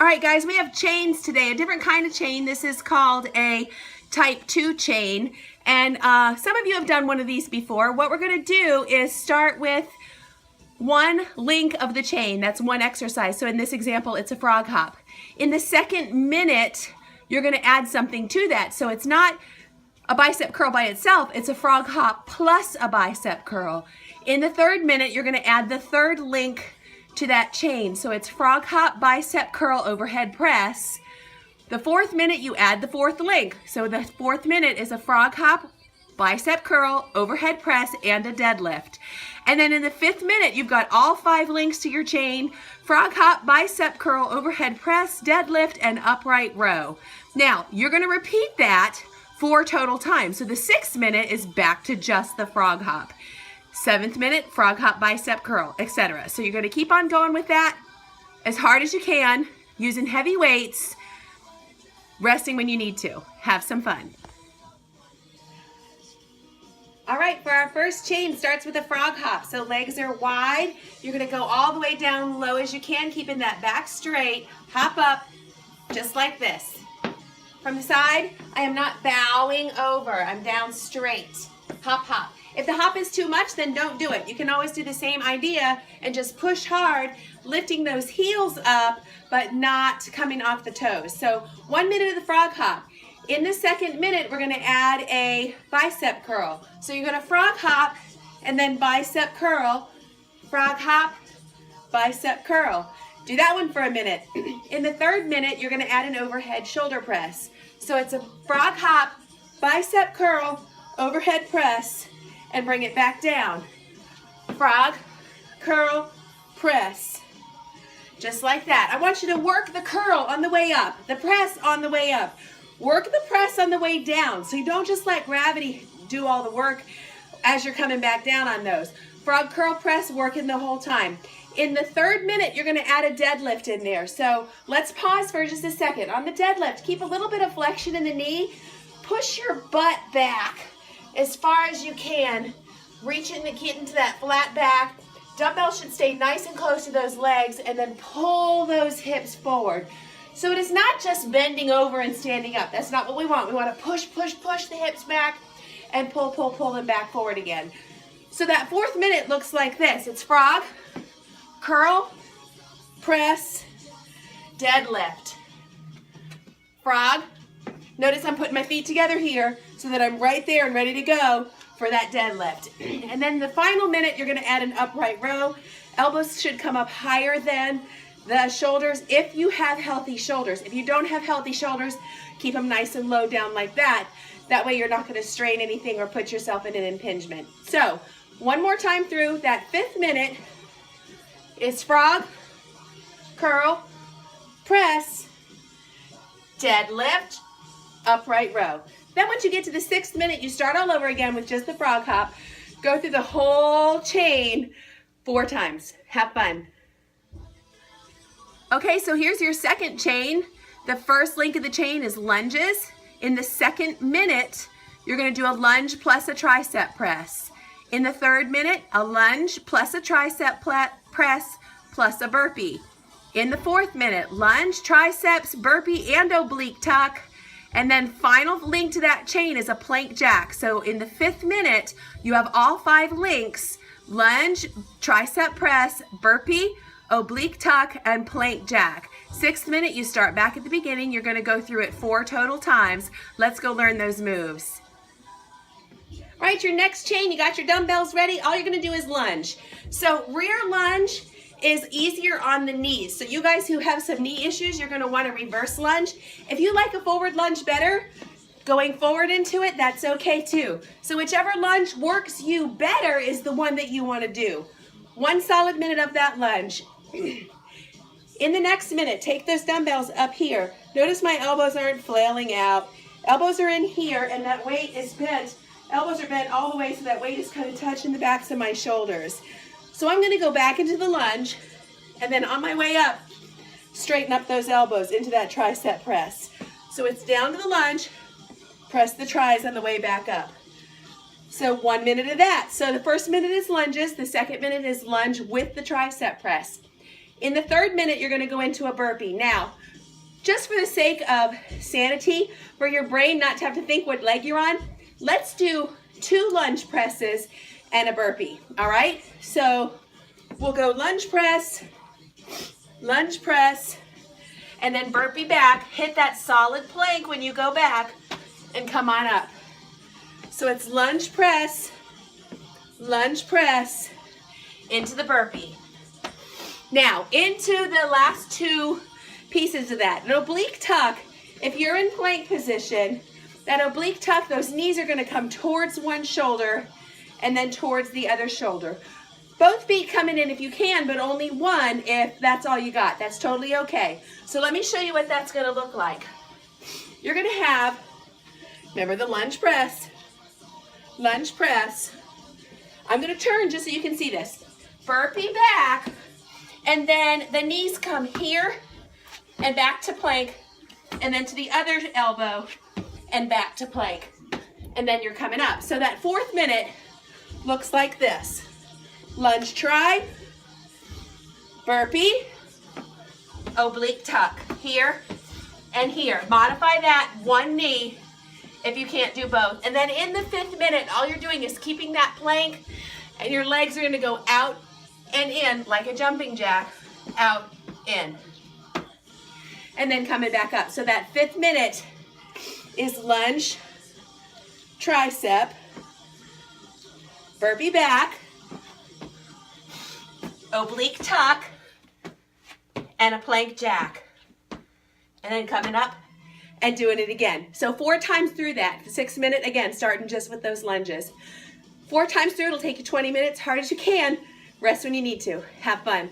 All right, guys, we have chains today, a different kind of chain. This is called a type 2 chain, and some of you have done one of these before. What we're going to do is start with one link of the chain. That's one exercise. So in this example, it's a frog hop. In the second minute, you're going to add something to that. So it's not a bicep curl by itself, it's a frog hop plus a bicep curl. In the third minute, you're going to add the third link to that chain. So it's frog hop, bicep curl, overhead press. The fourth minute, you add the fourth link. So the fourth minute is a frog hop, bicep curl, overhead press, and a deadlift. And then in the fifth minute, you've got all 5 links to your chain: frog hop, bicep curl, overhead press, deadlift, and upright row. Now, you're going to repeat that 4 total times. So the 6th minute is back to just the frog hop. 7th minute, frog hop, bicep curl, etc. So you're going to keep on going with that as hard as you can, using heavy weights, resting when you need to. Have some fun. All right, for our first chain, starts with a frog hop. So legs are wide. You're going to go all the way down low as you can, keeping that back straight. Hop up, just like this. From the side, I am not bowing over. I'm down straight. Hop, hop. If the hop is too much, then don't do it. You can always do the same idea and just push hard, lifting those heels up, but not coming off the toes. So 1 minute of the frog hop. In the second minute, we're going to add a bicep curl. So you're going to frog hop and then bicep curl, frog hop, bicep curl. Do that one for a minute. In the third minute, you're going to add an overhead shoulder press. So it's a frog hop, bicep curl, overhead press, and bring it back down. Frog, curl, press. Just like that. I want you to work the curl on the way up, the press on the way up. Work the press on the way down. So you don't just let gravity do all the work as you're coming back down on those. Frog, curl, press, working the whole time. In the third minute, you're going to add a deadlift in there. So let's pause for just a second. On the deadlift, keep a little bit of flexion in the knee. Push your butt back as far as you can. Reach in to get into that flat back. Dumbbells should stay nice and close to those legs, and then pull those hips forward. So it is not just bending over and standing up. That's not what we want. We want to push, push, push the hips back and pull, pull, pull them back forward again. So that fourth minute looks like this. It's frog, curl, press, deadlift. Frog. Notice I'm putting my feet together here so that I'm right there and ready to go for that deadlift. And then the final minute, you're going to add an upright row. Elbows should come up higher than the shoulders if you have healthy shoulders. If you don't have healthy shoulders, keep them nice and low down like that. That way you're not going to strain anything or put yourself in an impingement. So one more time through. That 5th minute is frog, curl, press, deadlift, upright row. Then once you get to the 6th minute, you start all over again with just the frog hop. Go through the whole chain 4 times. Have fun. Okay, so here's your second chain. The first link of the chain is lunges. In the second minute, you're going to do a lunge plus a tricep press. In the third minute, a lunge plus a tricep press plus a burpee. In the fourth minute, lunge, triceps, burpee, and oblique tuck. And then final link to that chain is a plank jack. So in the 5th minute, you have all 5 links: lunge, tricep press, burpee, oblique tuck, and plank jack. 6th minute, you start back at the beginning. You're going to go through it 4 total times. Let's go learn those moves. All right, your next chain, you got your dumbbells ready. All you're going to do is lunge. So rear lunge is easier on the knees. So you guys who have some knee issues, you're going to want to reverse lunge. If you like a forward lunge better, going forward into it, that's okay too. So whichever lunge works you better is the one that you want to do. 1 solid minute of that lunge. In the next minute, take those dumbbells up here. Notice my elbows aren't flailing out. Elbows are in here and that weight is bent. Elbows are bent all the way so that weight is kind of touching the backs of my shoulders. So I'm going to go back into the lunge, and then on my way up, straighten up those elbows into that tricep press. So it's down to the lunge, press the tris on the way back up. So 1 minute of that. So the first minute is lunges, the second minute is lunge with the tricep press. In the 3rd minute, you're gonna go into a burpee. Now, just for the sake of sanity, for your brain not to have to think what leg you're on, let's do 2 lunge presses and a burpee, all right? So we'll go lunge press, and then burpee back. Hit that solid plank when you go back and come on up. So it's lunge press, into the burpee. Now, into the last 2 pieces of that. An oblique tuck, if you're in plank position, that oblique tuck, those knees are gonna come towards one shoulder and then towards the other shoulder. Both feet coming in if you can, but only one if that's all you got. That's totally okay. So let me show you what that's gonna look like. You're gonna have, remember the lunge press. I'm gonna turn just so you can see this. Burpee back, and then the knees come here and back to plank, and then to the other elbow and back to plank. And then you're coming up. So that 4th minute looks like this. Lunge try, burpee, oblique tuck, here and here. Modify that 1 knee if you can't do both. And then in the 5th minute, all you're doing is keeping that plank, and your legs are gonna go out and in like a jumping jack, out, in. And then coming back up. So that 5th minute is lunge, tricep, burpee back, oblique tuck, and a plank jack. And then coming up and doing it again. So 4 times through that. The 6th minute, again, starting just with those lunges. 4 times through, it'll take you 20 minutes, hard as you can. Rest when you need to. Have fun.